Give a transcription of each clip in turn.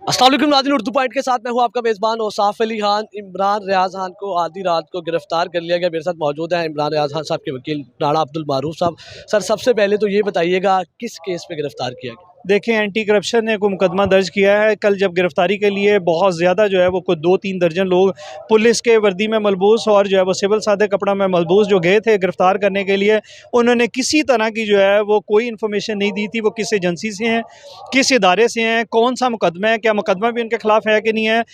अस्सलाम वालेकुम नाज़रीन, उर्दू पॉइंट के साथ मैं हूँ आपका मेज़बान औसाफ अली खान। इमरान रियाज खान को आधी रात को गिरफ्तार कर लिया गया। मेरे साथ मौजूद हैं इमरान रियाज खान साहब के वकील राणा अब्दुल मारूफ साहब। सर, सबसे पहले तो ये बताइएगा किस केस में गिरफ्तार किया गया? देखिए, एंटी करप्शन ने को मुकदमा दर्ज किया है। कल जब गिरफ्तारी के लिए बहुत ज़्यादा जो है वो कोई 2-3 दर्जन लोग पुलिस के वर्दी में मलबूस और जो है वो सिविल सादे कपड़ा में मलबूस जो गए थे गिरफ्तार करने के लिए, उन्होंने किसी तरह की जो है वो कोई इन्फॉर्मेशन नहीं दी थी वो किस एजेंसी से हैं, किस इदारे से हैं, कौन सा मुकदमा है, क्या मुकदमा भी उनके खिलाफ है कि नहीं है।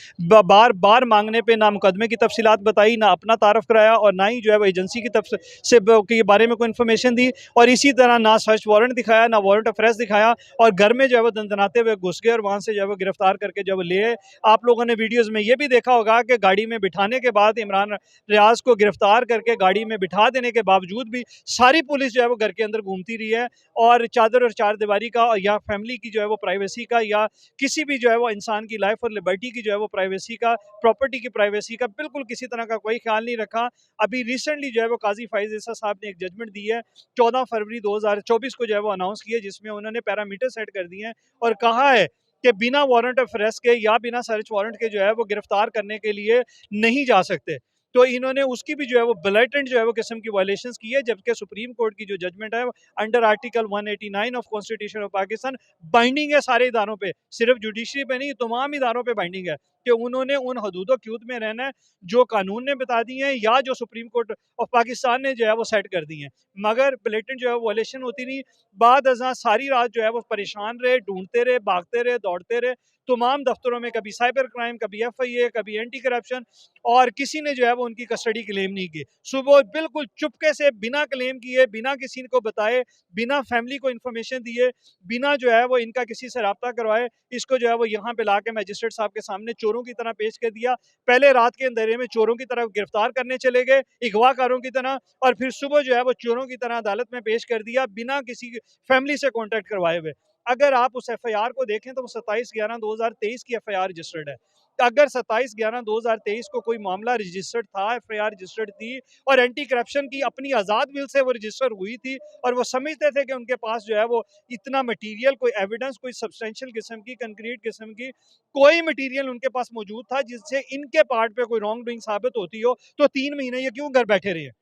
बार बार मांगने पर ना मुकदमे की तफसीलात बताई, ना अपना तारफ़ कराया और ना ही जो है वो एजेंसी की तरफ से के बारे में कोई इन्फॉर्मेशन दी। और इसी तरह ना सर्च वारंट दिखाया, ना वारंट ऑफ अरेस्ट दिखाया और घर में जो है वो दंदनाते हुए घुस गए और वहाँ से जो है वो गिरफ्तार करके जब ले आए। आप लोगों ने वीडियोस में ये भी देखा होगा कि गाड़ी में बिठाने के बाद इमरान रियाज को गिरफ्तार करके गाड़ी में बिठा देने के बावजूद भी सारी पुलिस जो है वो घर के अंदर घूमती रही है और चादर और चार दीवारी का या फैमिली की जो है वो प्राइवेसी का या किसी भी जो है वो इंसान की लाइफ और लिबर्टी की जो है वो प्राइवेसी का, प्रॉपर्टी की प्राइवेसी का बिल्कुल किसी तरह का कोई ख्याल नहीं रखा। अभी रिसेंटली जो है वो काजी फाइज ईसा साहब ने एक जजमेंट दी है 14 फरवरी 2024 को जो है वो अनाउंस किया, जिसमें उन्होंने पैरामीटर सेट कर दिए हैं और कहा है कि बिना वारंट ऑफ अरेस्ट के या बिना सर्च वारंट के जो है वो गिरफ्तार करने के लिए नहीं जा सकते। तो इन्होंने उसकी भी जो है वो ब्लेटेंट जो है वो किस्म की वायलेशंस की है, जबकि सुप्रीम कोर्ट की जो जजमेंट है under article 189 of constitution of Pakistan binding है सारे इदारों पे, सिर्फ जुडिशरी पे नहीं तमाम इदारों पे बाइंडिंग है कि उन्होंने उन हदूदों क्यूद में रहना है जो कानून ने बता दी हैं या जो सुप्रीम कोर्ट ऑफ पाकिस्तान ने जो है वो सेट कर दी हैं। मगर ब्लेटेंट जो है वायलेशन होती नहीं। बाद अज़ां सारी रात जो है वो परेशान रहे, ढूंढते रहे, भागते रहे, दौड़ते रहे तमाम दफ्तरों में, कभी साइबर क्राइम, कभी FIA, कभी एंटी करप्शन, और किसी ने जो है वो उनकी कस्टडी क्लेम नहीं की। सुबह बिल्कुल चुपके से बिना क्लेम किए, बिना किसी को बताए, बिना फैमिली को इन्फॉर्मेशन दिए, बिना जो है वो इनका किसी से रब्ता करवाए, इसको जो है वो यहाँ पे ला के मजिस्ट्रेट साहब के सामने चोरों की तरह पेश कर दिया। पहले रात के अंधेरे में चोरों की तरह गिरफ्तार करने चले गए, अगवाकारों की तरह, और फिर सुबह जो है वो चोरों की तरह अदालत में पेश कर दिया बिना किसी फैमिली से कॉन्टैक्ट करवाए हुए। अगर आप उस FIR को देखें तो वो 27/11/2023 की FIR रजिस्टर्ड है। अगर 27/11/2023 को कोई मामला रजिस्टर्ड था, FIR रजिस्टर्ड थी और एंटी करप्शन की अपनी आज़ाद विल से वो रजिस्टर हुई थी और वो समझते थे कि उनके पास जो है वो इतना मटीरियल, कोई एविडेंस, कोई सब्सटेंशियल किस्म की, कंक्रीट किस्म की कोई मटीरियल उनके पास मौजूद था जिससे इनके पार्ट पे कोई रॉन्ग डूइंग साबित होती हो, तो 3 महीने ये क्यों घर बैठे रहे हैं,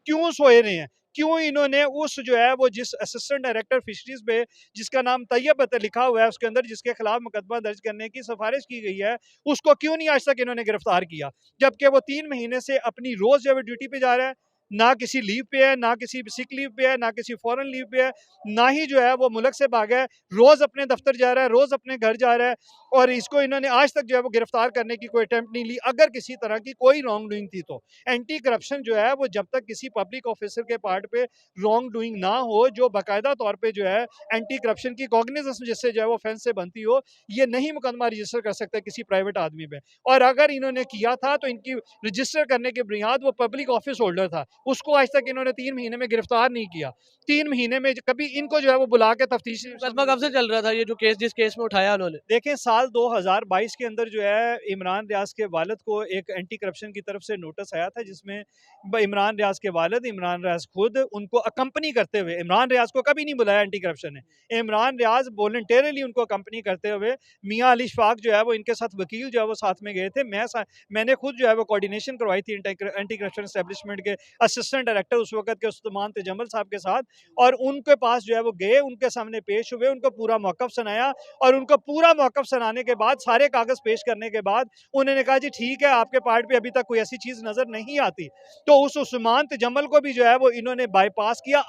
क्यों सोए रहे हैं, क्यों इन्होंने उस जो है वो जिस असिस्टेंट डायरेक्टर फिशरीज पे जिसका नाम तैयब अतर लिखा हुआ है उसके अंदर जिसके खिलाफ मुकदमा दर्ज करने की सिफारिश की गई है, उसको क्यों नहीं आज तक इन्होंने गिरफ्तार किया, जबकि वो 3 महीने से अपनी रोज जो है ड्यूटी पे जा रहा है, ना किसी लीव पे है, ना किसी सिक लीव पे है, ना किसी फॉरेन लीव पे है, ना ही जो है वो मुल्क से भागा है, रोज अपने दफ्तर जा रहा है, रोज अपने घर जा रहा है, और इसको इन्होंने आज तक जो है वो गिरफ्तार करने की कोई अटेम्प्ट नहीं ली। अगर किसी तरह की कोई रॉन्ग डूइंग थी तो एंटी करप्शन जो है वो जब तक किसी पब्लिक ऑफिसर के पार्ट पे रॉन्ग डूइंग ना हो, जो बाकायदा तौर पे जो है एंटी करप्शन की कॉग्निजेंस जिससे जो है वो ऑफेंस से बनती हो, ये नहीं मुकदमा रजिस्टर कर सकता किसी प्राइवेट आदमी पे। और अगर इन्होंने किया था तो इनकी रजिस्टर करने की बुनियाद वो पब्लिक ऑफिस होल्डर था, उसको आज तक इन्होंने 3 महीने में गिरफ्तार नहीं किया। 3 महीने में कभी इनको जो है वो बुला के तफ्तीश। मुकदमा कब से चल रहा था, ये जो केस जिस केस में उठाया उन्होंने? देखें, साल 2022 के अंदर जो है इमरान रियाज के वालिद को एक एंटी करप्शन की तरफ से नोटिस आया था, जिसमें इमरान रियाज के वालिद, इमरान रियाज खुद उनको अकम्पनी करते हुए, इमरान रियाज को कभी नहीं बुलाया एंटी करप्शन ने, इमरान रियाज वॉलंटियरली उनको अकम्पनी करते हुए, मियाँ अली शफाक जो है वो इनके साथ वकील जो है वो साथ में गए थे। मैंने खुद जो है वो कोऑर्डिनेशन करवाई थी एंटी करप्शन एस्टेब्लिशमेंट के असिस्टेंट डायरेक्टर उस वक्त के उस्मान तजम्मल साहब के साथ, और उनके पास जो है वो गए, उनके सामने पेश हुए, उनको पूरा मौक़िफ़ सुनाया और उनको पूरा मौक़िफ़ सुनाने के बाद, सारे कागज़ पेश करने के बाद उन्होंने कहा जी ठीक है, आपके पार्ट पे अभी तक कोई ऐसी चीज़ नज़र नहीं आती। तो उस उस्मान तजम्मल को भी जो है वो इन्होंने बाईपास किया।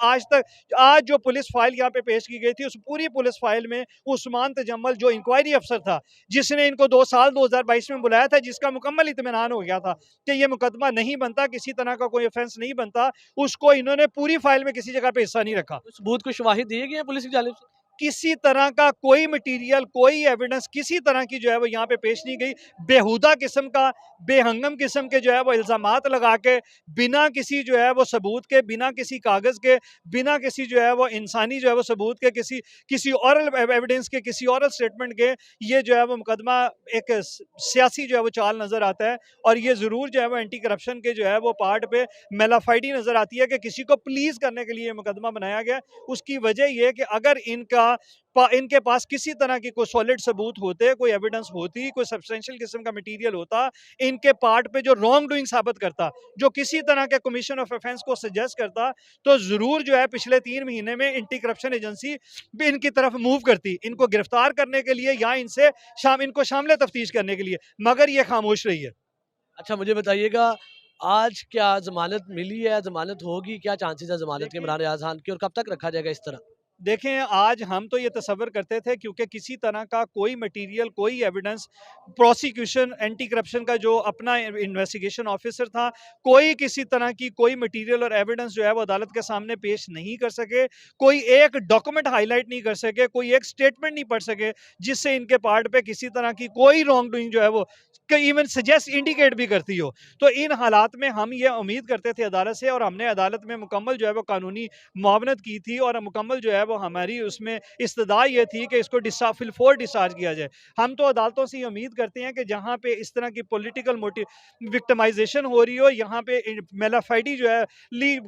आज जो पुलिस फाइल यहाँ पे पेश की गई थी, उस पूरी पुलिस फाइल में उस्मान तजम्मल जो इंक्वायरी अफसर था, जिसने इनको 2 साल 2022 में बुलाया था, जिसका मुकम्मल इत्मीनान हो गया था कि ये मुकदमा नहीं बनता, किसी तरह का कोई ऑफेंस नहीं बनता, उसको इन्होंने पूरी फाइल में किसी जगह पे हिस्सा नहीं रखा। सबूत को शवाहिद दिए गए पुलिस की जानिब से? किसी तरह का कोई मटीरियल, कोई एविडेंस किसी तरह की जो है वो यहाँ पे पेश नहीं गई। बेहुदा किस्म का, बेहंगम किस्म के जो है वो इल्ज़ामात लगा के, बिना किसी जो है वो सबूत के, बिना किसी कागज़ के, बिना किसी जो है वो इंसानी जो है वो सबूत के, किसी औरल एविडेंस के, किसी औरल स्टेटमेंट के, ये जो है वो मुकदमा एक सियासी जो है वो चाल नज़र आता है। और ये ज़रूर जो है वो एंटी करप्शन के जो है वो पार्ट पे मेलाफाइडी नज़र आती है कि किसी को प्लीज़ करने के लिए मुकदमा बनाया गया। उसकी वजह ये है कि अगर इनका इनके पास किसी तरह की कोई सॉलिड सबूत होते, कोई एविडेंस होती, कोई सब्सटेंशियल किस्म का मटेरियल होता इनके पार्ट पे जो रॉन्ग डूइंग साबित करता, जो किसी तरह के कमीशन ऑफ ऑफेंस को सजेस्ट करता, तो जरूर जो है पिछले 3 महीने में एंटी करप्शन एजेंसी भी इनकी तरफ मूव करती, इनको गिरफ्तार करने के लिए या इनको शामिल तफ्तीश करने के लिए, मगर ये खामोश रही है। अच्छा, मुझे बताइएगा, आज क्या ज़मानत मिली है, ज़मानत होगी? क्या चांसेस है ज़मानत के देखिए इमरान रियाज़ खान की, और कब तक रखा जाएगा इस तरह? देखें, आज हम तो ये तसव्वुर करते थे क्योंकि किसी तरह का कोई मटेरियल, कोई एविडेंस, प्रोसिक्यूशन, एंटी करप्शन का जो अपना इन्वेस्टिगेशन ऑफिसर था, कोई किसी तरह की कोई मटेरियल और एविडेंस जो है वो अदालत के सामने पेश नहीं कर सके, कोई एक डॉक्यूमेंट हाईलाइट नहीं कर सके, कोई एक स्टेटमेंट नहीं पढ़ सके जिससे इनके पार्ट पे किसी तरह की कोई रॉन्ग डूइंग जो है वो इवन सजेस्ट इंडिकेट भी करती हो। तो इन हालात में हम ये उम्मीद करते थे अदालत से, और हमने अदालत में मुकम्मल जो है वो कानूनी मुआवनत की थी, और मुकम्मल जो है वो हमारी उसमें इस्तदा ये थी कि इसको फिलफोर डिस्चार्ज किया जाए। हम तो अदालतों से ये उम्मीद करते हैं कि जहाँ पे इस तरह की पॉलिटिकल मोटिव विक्टिमाइजेशन हो रही हो, यहाँ पे मेलाफाइडी जो है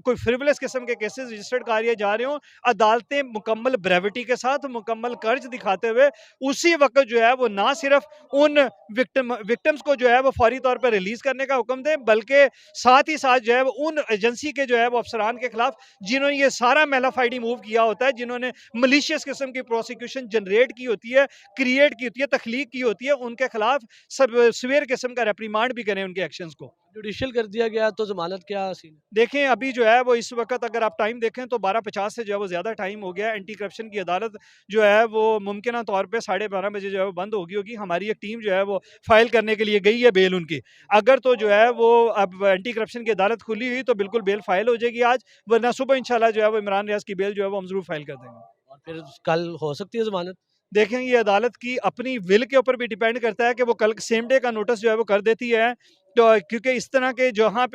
कोई फ्रिवलेस किस्म के केसेस रजिस्टर्ड किए जा रहे हो, अदालतें मुकम्मल ब्रेविटी के साथ, मुकम्मल कर्ज दिखाते हुए उसी वक्त जो है वो ना सिर्फ उन विक्टिम्स को जो है वो फौरी तौर पर रिलीज करने का हुक्म दें, बल्कि साथ ही साथ जो है वो उन एजेंसी के जो है वो अफसरान के खिलाफ जिन्होंने ये सारा मेलाफाइडी मूव किया होता है, जिन्होंने मलिशियस किस्म की प्रोसिक्यूशन जनरेट की होती है, क्रिएट की होती है, तख्लीक की होती है, उनके खिलाफ सब सवेर किस्म का रेप्रीमांड भी करें उनके एक्शंस को। जुडिशियल कर दिया गया तो ज़मानत क्या सीन है? देखें, अभी जो है वो इस वक्त अगर आप टाइम देखें तो 12:50 से जो है वो ज़्यादा टाइम हो गया। एंटी करप्शन की अदालत जो है वो मुमकिन तौर पे 12:30 बजे जो है वो बंद होगी। हमारी एक टीम जो है वो फाइल करने के लिए गई है बेल उनकी। अगर तो जो है वो अब एंटी करप्शन की अदालत खुली हुई तो बिल्कुल बेल फाइल हो जाएगी आज, वरना सुबह इंशाल्लाह जो है वो इमरान रियाज की बेल जो है वो हम ज़रूर फाइल कर देंगे। और फिर कल हो सकती है ज़मानत? देखें, ये अदालत की अपनी विल के ऊपर भी डिपेंड करता है कि वो कल सेम डे का नोटिस जो है वो कर देती है। तो क्योंकि इस तरह के जहाँ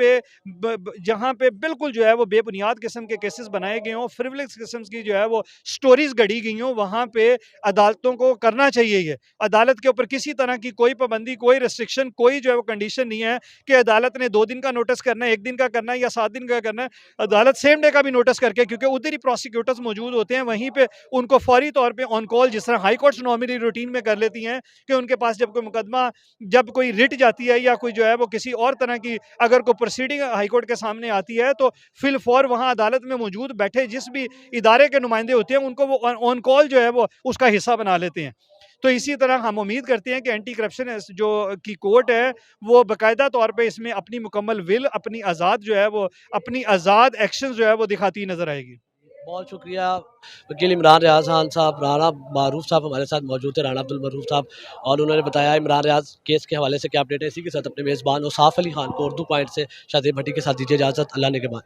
पे बिल्कुल जो है वो बेबुनियाद किस्म के केसेस बनाए गए हों, फ्रिवलेस किस्म की जो है वो स्टोरीज गढ़ी गई हों, वहाँ पे अदालतों को करना चाहिए ये। अदालत के ऊपर किसी तरह की कोई पाबंदी, कोई रिस्ट्रिक्शन, कोई जो है वो कंडीशन नहीं है कि अदालत ने 2 दिन का नोटिस करना है, 1 दिन का करना है या 7 दिन का करना है। अदालत सेम डे का भी नोटिस करके, क्योंकि उधर ही प्रोसिक्यूटर्स मौजूद होते हैं, वहीं पे उनको फौरी तौर पे ऑन कॉल, जिस तरह हाई कोर्ट्स नॉर्मली रूटीन में कर लेती हैं कि उनके पास जब कोई मुकदमा, जब कोई रिट जाती है या कोई जो है वो किसी और तरह की अगर कोई प्रोसीडिंग हाई कोर्ट के सामने आती है, तो फिल फॉर वहां अदालत में मौजूद बैठे जिस भी इदारे के नुमाइंदे होते हैं उनको वो ऑन कॉल जो है वो उसका हिस्सा बना लेते हैं। तो इसी तरह हम उम्मीद करते हैं कि एंटी करप्शन जो की कोर्ट है वो बाकायदा तौर पे इसमें अपनी मुकम्मल विल, अपनी आज़ाद जो है वो अपनी आज़ाद एक्शन जो है वो दिखाती नजर आएगी। बहुत शुक्रिया वकील इमरान रियाज खान साहब। राणा मारूफ साहब हमारे साथ मौजूद थे, राणा अब्दुल मारूफ साहब, और उन्होंने बताया इमरान रियाज केस के हवाले से क्या अपडेट है। इसी के साथ अपने मेज़बान औसाफ अली खान को उर्दू पॉइंट से शादी भट्टी के साथ दीजिए इजाज़त। अल्लाह ने के बाद।